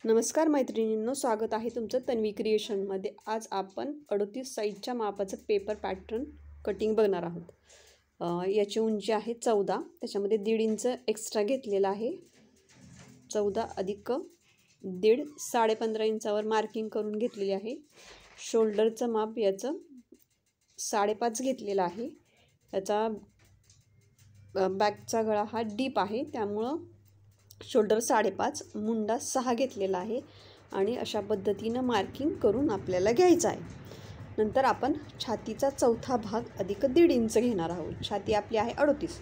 नमस्कार मैत्रिणींनो, स्वागत आहे तुमचं तन्वी क्रिएशनमध्ये। आज आपण 38 साईजच्या मापाचं पेपर पॅटर्न कटिंग बघणार आहोत। याची उंची आहे 14, त्याच्यामध्ये 1.5 इंच एक्स्ट्रा घेतलेला आहे। 14 अधिक 1.5 15.5 इंचावर मार्किंग करून घेतलेली आहे। शोल्डरचं माप याचं 5.5 घेतलेला आहे। याचा बॅकचा गळा हा डीप आहे, त्यामुळं शोल्डर 5.5, मुंडा 6 घेतलेला आहे आणि अशा पद्धतीनं मार्किंग करून आपल्याला घ्यायचं आहे। नंतर आपण छातीचा चौथा भाग अधिक 1.5 इंच घेणार आहोत। छाती आपली आहे 38,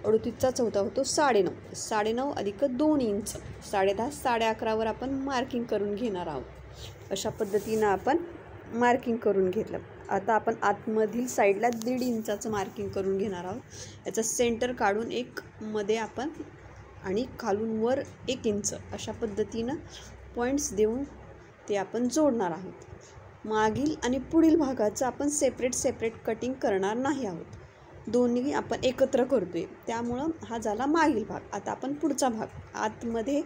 38चा चौथा होतो 9.5, 9.5 अधिक 2 इंच 10.5, 11.5वर आपण मार्किंग करून घेणार आहोत। अशा पद्धतीनं आपण मार्किंग करून घेतलं। आता आपण आतमधील साईडला 1.5 इंचाचं मार्किंग करून घेणार आहोत। याचा सेंटर काढून एक मध्ये आपण आणि खालून वर 1 इंच अशा पद्धतीनं पॉईंट्स देऊन ते आपण जोडणार आहोत। मागील आणि पुढील भागाचं आपण सेपरेट कटिंग करणार नाही आहोत, दोन्ही आपण एकत्र करतोय, त्यामुळं हा झाला मागील भाग। आता आपण पुढचा भाग आतमध्ये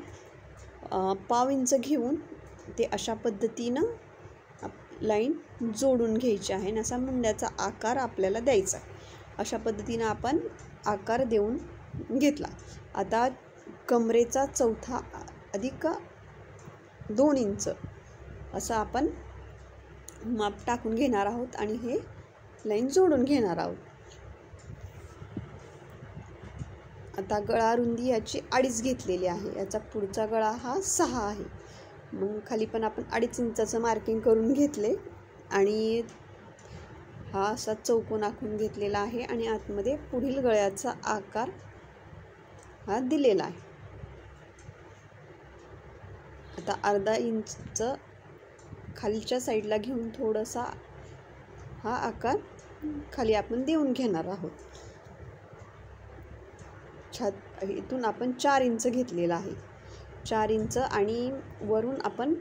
1/2 इंच घेऊन ते अशा पद्धतीनं लाईन जोडून घ्यायची आहे आणि असा मुंड्याचा आकार आपल्याला द्यायचा आहे। अशा पद्धतीनं आपण आकार देऊन घेतला। आता कमरेचा चौथा अधिक 2 इंच असं आपण माप टाकून घेणार आहोत आणि हे लाईन जोडून घेणार आहोत। आता गळा रुंदी याची 2.5 घेतलेली आहे। याचा पुढचा गळा हा 6 आहे। मग खाली पण आपण 2.5 इंचाचं मार्किंग करून घेतले आणि हा असा चौकोन आखून घेतलेला आहे आणि आतमध्ये पुढील गळ्याचा आकार हा दिलेला आहे। आता 1/2 इंच खालच्या साईडला घेऊन थोडासा हा आकार खाली आपण देऊन घेणार आहोत। इथून आपण 4 इंच घेतलेला आहे, 4 इंच आणि वरून आपण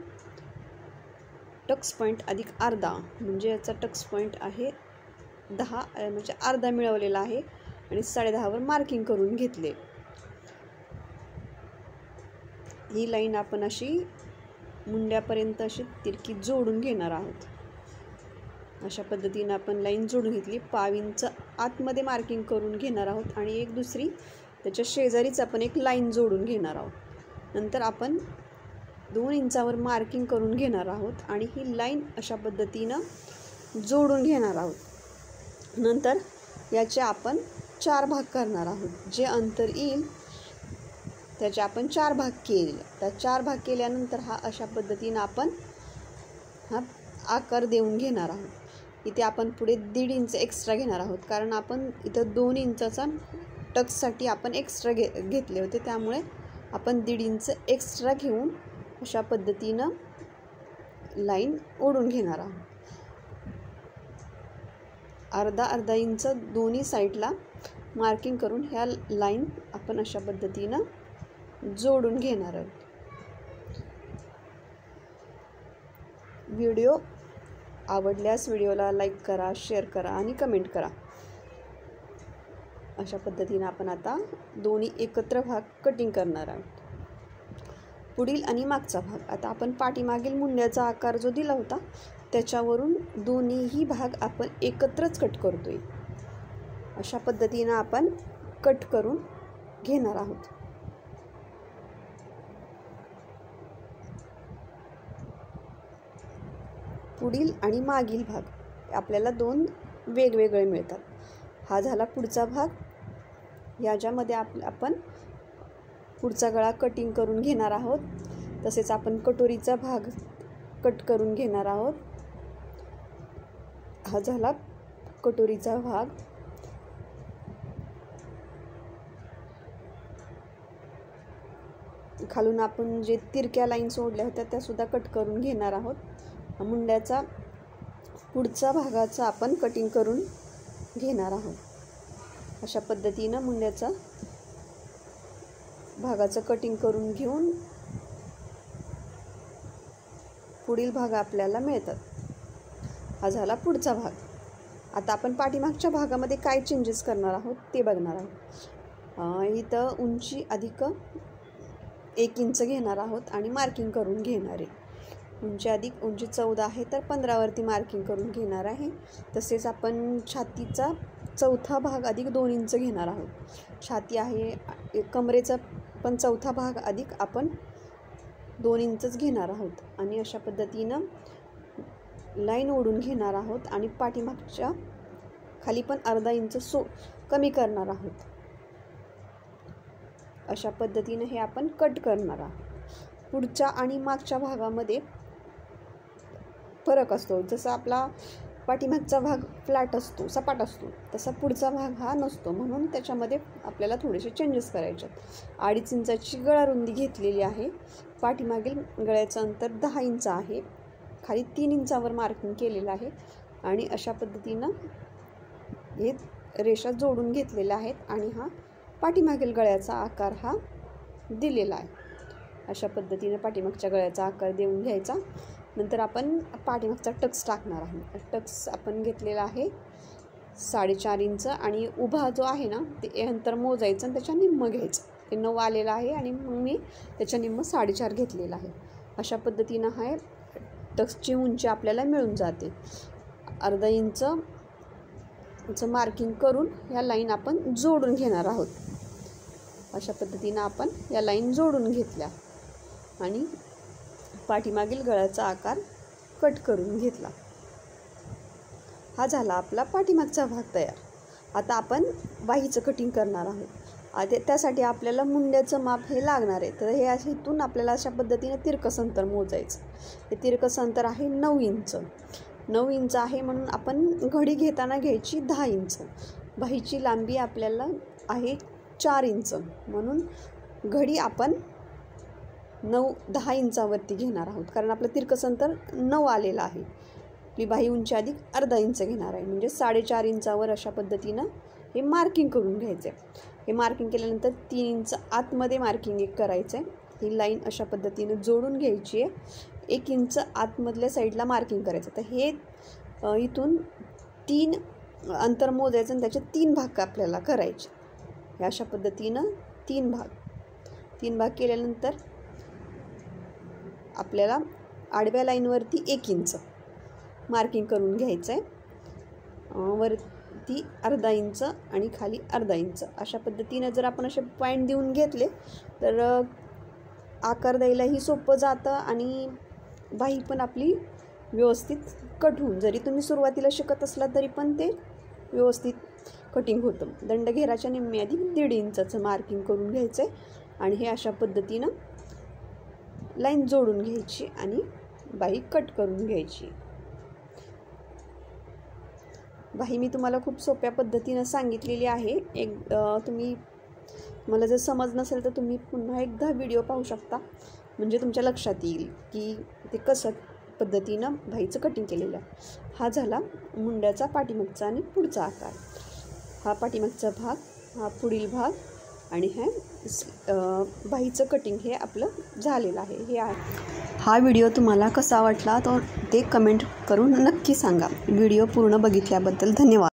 टक्स पॉईंट अधिक अर्धा म्हणजे याचा टक्स पॉईंट आहे 10 म्हणजे अर्धा मिळवलेला आहे आणि 10.5वर मार्किंग करून घेतले। ही लाईन आपण अशी मुंड्यापर्यंत अशी तिरकी जोडून घेणार आहोत। अशा पद्धतीनं आपण लाईन जोडून घेतली। 1/2 इंच आतमध्ये मार्किंग करून घेणार आहोत आणि एक दुसरी त्याच्या शेजारीच आपण एक लाईन जोडून घेणार आहोत। नंतर आपण 2 इंचावर मार्किंग करून घेणार आहोत आणि ही लाईन अशा पद्धतीनं जोडून घेणार आहोत। नंतर याचे आपण 4 भाग करणार आहोत। जे अंतर येईल त्याचे आपण 4 भाग केले। त्या 4 भाग केल्यानंतर हा अशा पद्धतीनं आपण हा आकार देऊन घेणार आहोत। इथे आपण पुढे 1.5 इंच एक्स्ट्रा घेणार आहोत, कारण आपण इथं 2 इंचाचा टक्ससाठी आपण एक्स्ट्रा घेतले होते, त्यामुळे आपण 1.5 इंच एक्स्ट्रा घेऊन अशा पद्धतीनं लाईन ओढून घेणार आहोत। अर्धा इंच दोन्ही साईडला मार्किंग करून ह्या लाईन आपण अशा पद्धतीनं जोडून घेणार आहोत। व्हिडिओ आवडल्यास व्हिडिओला लाईक करा, शेअर करा आणि कमेंट करा। अशा पद्धतीनं आपण आता दोन्ही एकत्र भाग कटिंग करणार आहोत। पुढील आणि मागचा भाग आता आपण पाठीमागील मुंड्याचा आकार जो दिला होता त्याच्यावरून दोन्हीही भाग आपण एकत्रच कट करतोय। अशा पद्धतीनं आपण कट करून घेणार आहोत। पुढील आणि मागील भाग आपल्याला 2 वेगवेगळे मिळतात। हा झाला पुढचा भाग, याच्यामध्ये आपण पुढचा गळा कटिंग करून घेणार आहोत। तसेच आपण कटोरीचा भाग कट करून घेणार आहोत। हा झाला कटोरीचा भाग। खालून आपण जे तिरक्या लाईन सोडल्या होत्या त्या सुद्धा कट करून घेणार आहोत। मुंड्याचा पुढचा भागाचा आपण कटिंग करून घेणार आहोत। अशा पद्धतीनं मुंड्याचा भागाचं कटिंग करून घेऊन पुढील भाग आपल्याला मिळतात। हा झाला पुढचा भाग। आता आपण पाठीमागच्या भागामध्ये काय चेंजेस करणार आहोत ते बघणार आहोत। इथं उंची अधिक 1 इंच घेणार आहोत आणि मार्किंग करून घेणार आहे. उंची अधिक उंची 14 आहे तर 15वरती मार्किंग करून घेणार आहे. तसेच आपण छातीचा चौथा भाग अधिक 2 इंच घेणार आहोत. छाती आहे कमरेचा पण चौथा भाग अधिक आपण 2 इंचच घेणार आहोत आणि अशा पद्धतीनं लाईन ओढून घेणार आहोत आणि पाठीमागच्या खाली पण अर्धा इंच कमी करणार आहोत. अशा पद्धतीनं हे आपण कट करणार आहोत. पुढच्या आणि मागच्या भागामध्ये फरक असतो. जसा आपला पाठीमागचा भाग फ्लॅट असतो, सपाट असतो, तसा पुढचा भाग हा नसतो. म्हणून त्याच्यामध्ये आपल्याला थोडेसे चेंजेस करायचे. 2.5 इंचाची गळारुंदी घेतलेली आहे. पाठीमागील गळ्याचं अंतर 10 इंच आहे. खाली 3 इंचावर मार्किंग केलेलं आहे आणि अशा पद्धतीनं हे रेषा जोडून घेतलेल्या आहेत आणि हा पाठीमागील गळ्याचा आकार हा दिलेला आहे. अशा पद्धतीने पाठीमागच्या गळ्याचा आकार देऊन घ्यायचा. नंतर आपण पाठीमागचा टक्स टाकणार आहे. टक्स आपण घेतलेला आहे 4.5 इंच आणि उभा जो आहे ना ते अंतर मोजायचं आणि त्याच्या निम्म घ्यायचं. ते 9 आलेलं आहे आणि मग मी त्याच्या निम्म 4.5 घेतलेला आहे. अशा पद्धतीनं हा टक्सची उंची आपल्याला मिळून जाते. अर्धा इंच मार्किंग करून या लाईन आपण जोडून घेणार आहोत. अशा पद्धतीनं आपण या लाईन जोडून घेतल्या आणि पाठीमागील गळ्याचा आकार कट करून घेतला. हा झाला आपला पाठीमागचा भाग तयार. आता आपण बाहीचं कटिंग करणार आहोत. त्यासाठी आपल्याला मुंड्याचं माप हे लागणार आहे. तर हे इथून आपल्याला अशा पद्धतीने तिरकस अंतर मोजायचं. हे तिरकस अंतर आहे 9 इंच. 9 इंच आहे म्हणून आपण घडी घेताना घ्यायची 10 इंच. बाहीची लांबी आपल्याला आहे 4 इंच म्हणून घडी आपण 10 इंचावरती घेणार आहोत. कारण आपलं तिरकस अंतर 9 आलेलं आहे. आपली बाही उंची अधिक अर्धा इंच घेणार आहे म्हणजे 4.5 इंचावर अशा पद्धतीनं हे मार्किंग करून घ्यायचं आहे. हे मार्किंग केल्यानंतर 3 इंच आतमध्ये मार्किंग करायचं आहे. ही लाईन अशा पद्धतीनं जोडून घ्यायची आहे. 1 इंच आतमधल्या साईडला मार्किंग करायचं. तर हे इथून 3 अंतर मोजायचं आणि त्याचे 3 भाग आपल्याला करायचे. हे अशा पद्धतीनं 3 भाग केल्यानंतर आपल्याला आडव्या लाईनवरती 1 इंच मार्किंग करून घ्यायचं आहे. वरती अर्धा इंच आणि खाली अर्धा इंच अशा पद्धतीने जर आपण असे पॉईंट देऊन घेतले तर आकार द्यायलाही सोपं जातं आणि बाही पण आपली व्यवस्थित कट होऊन, जरी तुम्ही सुरुवातीला शिकत असला तरी पण ते व्यवस्थित कटिंग होतं. दंडघेराच्या निम्मे अधिक 1.5 इंचाचं मार्किंग करून घ्यायचं आहे आणि हे अशा पद्धतीनं लाईन जोडून घ्यायची आणि बाही कट करून घ्यायची. बाही मी तुम्हाला खूप सोप्या पद्धतीनं सांगितलेली आहे. तुम्ही मला जर समज नसेल तर तुम्ही पुन्हा एकदा व्हिडिओ पाहू शकता म्हणजे तुमच्या लक्षात येईल की ते कसं पद्धतीनं बाहीचं कटिंग केलेलं आहे. हा झाला मुंड्याचा पाठीमागचा आणि पुढचा आकार. हा पाठीमागचा भाग, हा पुढील भाग आणि हे बाहीचं कटिंग हे आपलं झालेलं आहे. हा व्हिडिओ तुम्हाला कसा वाटला तो ते कमेंट करून नक्की सांगा. व्हिडिओ पूर्ण बघितल्याबद्दल धन्यवाद.